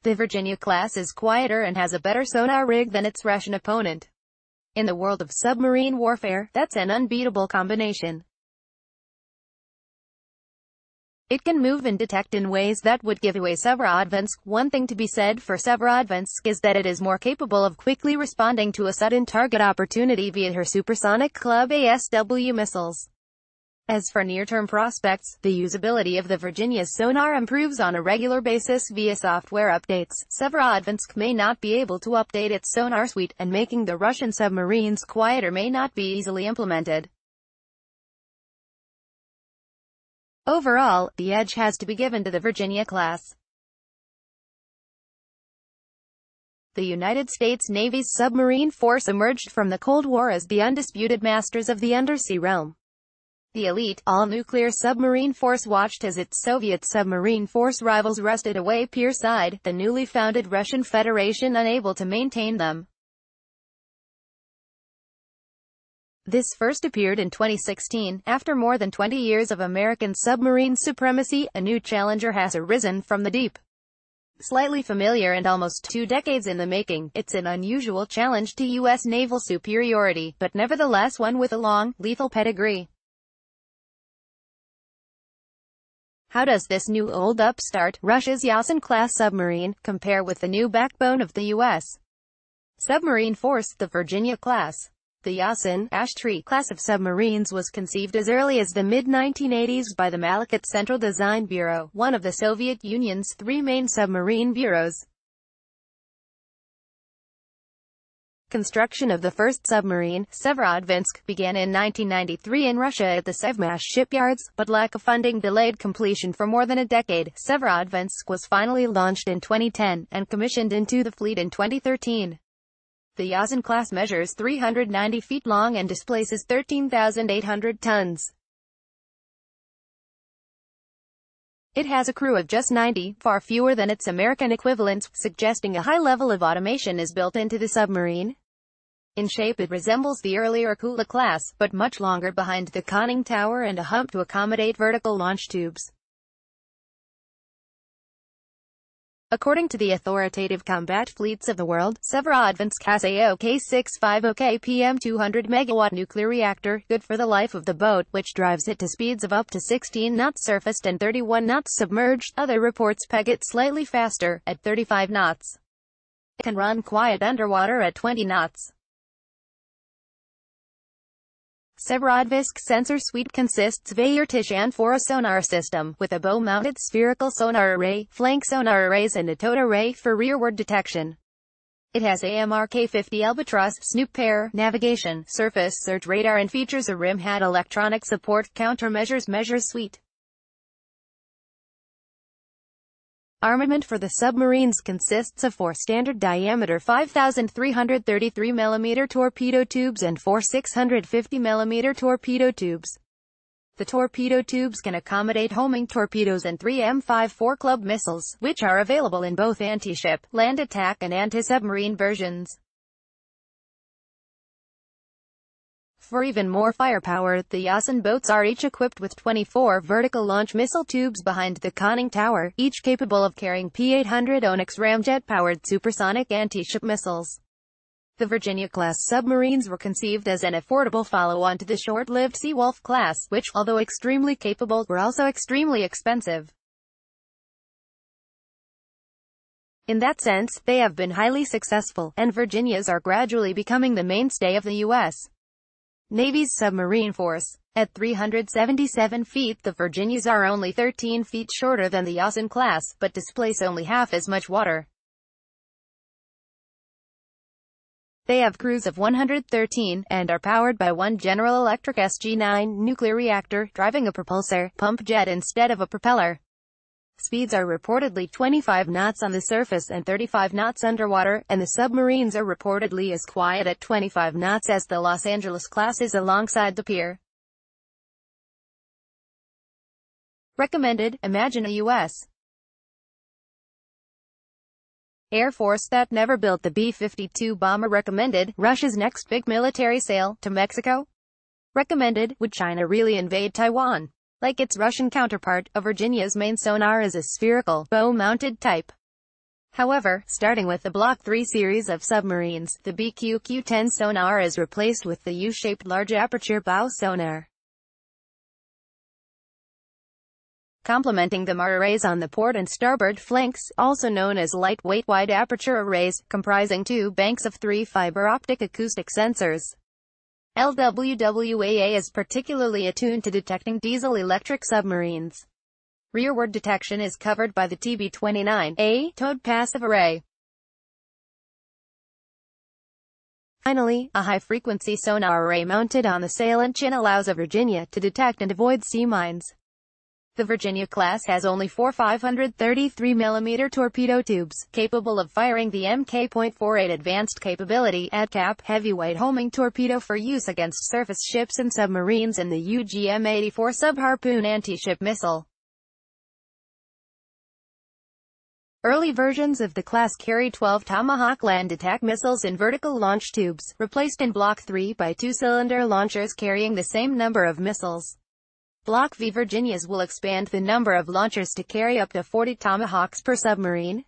The Virginia class is quieter and has a better sonar rig than its Russian opponent. In the world of submarine warfare, that's an unbeatable combination. It can move and detect in ways that would give away Severodvinsk. One thing to be said for Severodvinsk is that it is more capable of quickly responding to a sudden target opportunity via her supersonic Club ASW missiles. As for near-term prospects, the usability of the Virginia's sonar improves on a regular basis via software updates. Severodvinsk may not be able to update its sonar suite, and making the Russian submarines quieter may not be easily implemented. Overall, the edge has to be given to the Virginia class. The United States Navy's submarine force emerged from the Cold War as the undisputed masters of the undersea realm. The elite, all-nuclear submarine force watched as its Soviet submarine force rivals wrested away pierside, the newly founded Russian Federation unable to maintain them. This first appeared in 2016. After more than 20 years of American submarine supremacy, a new challenger has arisen from the deep. Slightly familiar and almost 2 decades in the making, it's an unusual challenge to U.S. naval superiority, but nevertheless one with a long, lethal pedigree. How does this new old upstart, Russia's Yasen-class submarine, compare with the new backbone of the U.S. submarine force, the Virginia class? The Yasen Ash Tree class of submarines was conceived as early as the mid-1980s by the Malakat Central Design Bureau, one of the Soviet Union's 3 main submarine bureaus. Construction of the first submarine, Severodvinsk, began in 1993 in Russia at the Deathmatch shipyards, but lack of funding delayed completion for more than a decade. Severodvinsk was finally launched in 2010, and commissioned into the fleet in 2013. The Yasen class measures 390 feet long and displaces 13,800 tons. It has a crew of just 90, far fewer than its American equivalents, suggesting a high level of automation is built into the submarine. In shape it resembles the earlier Kula class, but much longer behind the conning tower and a hump to accommodate vertical launch tubes. According to the authoritative combat fleets of the world, Severodvinsk has a OK-650 kpm 200 megawatt nuclear reactor, good for the life of the boat, which drives it to speeds of up to 16 knots surfaced and 31 knots submerged. Other reports peg it slightly faster, at 35 knots. It can run quiet underwater at 20 knots. Severodvinsk sensor suite consists of a Irtishan 4 sonar system, with a bow-mounted spherical sonar array, flank sonar arrays and a towed array for rearward detection. It has a MRK-50 Albatross, snoop pair, navigation, surface search radar and features a rim-hat electronic support, countermeasures measures suite. Armament for the submarines consists of 4 standard-diameter 5,333 mm torpedo tubes and 4 650 mm torpedo tubes. The torpedo tubes can accommodate homing torpedoes and 3 M54 Club missiles, which are available in both anti-ship, land attack and anti-submarine versions. For even more firepower, the Yasen boats are each equipped with 24 vertical launch missile tubes behind the conning tower, each capable of carrying P-800 Onyx ramjet-powered supersonic anti-ship missiles. The Virginia-class submarines were conceived as an affordable follow-on to the short-lived Seawolf class, which, although extremely capable, were also extremely expensive. In that sense, they have been highly successful, and Virginias are gradually becoming the mainstay of the U.S. Navy's submarine force. At 377 feet, the Virginias are only 13 feet shorter than the Yasen class, but displace only half as much water. They have crews of 113, and are powered by one General Electric SG-9 nuclear reactor, driving a propulsor, pump jet instead of a propeller. Speeds are reportedly 25 knots on the surface and 35 knots underwater, and the submarines are reportedly as quiet at 25 knots as the Los Angeles class is alongside the pier. Recommended. Imagine a U.S. Air Force that never built the B-52 bomber. Recommended. Russia's next big military sale, to Mexico. Recommended. Would China really invade Taiwan? Like its Russian counterpart, a Virginia's main sonar is a spherical, bow-mounted type. However, starting with the Block 3 series of submarines, the BQQ-10 sonar is replaced with the U-shaped large aperture bow sonar. Complementing them are arrays on the port and starboard flanks, also known as lightweight wide aperture arrays, comprising 2 banks of 3 fiber optic acoustic sensors. LWWAA is particularly attuned to detecting diesel-electric submarines. Rearward detection is covered by the TB-29A towed passive array. Finally, a high-frequency sonar array mounted on the sail and chin allows a Virginia to detect and avoid sea mines. The Virginia class has only 4 533mm torpedo tubes, capable of firing the Mk.48 Advanced Capability ADCAP heavyweight homing torpedo for use against surface ships and submarines, and the UGM-84 Sub-Harpoon anti-ship missile. Early versions of the class carried 12 Tomahawk land attack missiles in vertical launch tubes, replaced in Block 3 by 2-cylinder launchers carrying the same number of missiles. Block V Virginias will expand the number of launchers to carry up to 40 Tomahawks per submarine.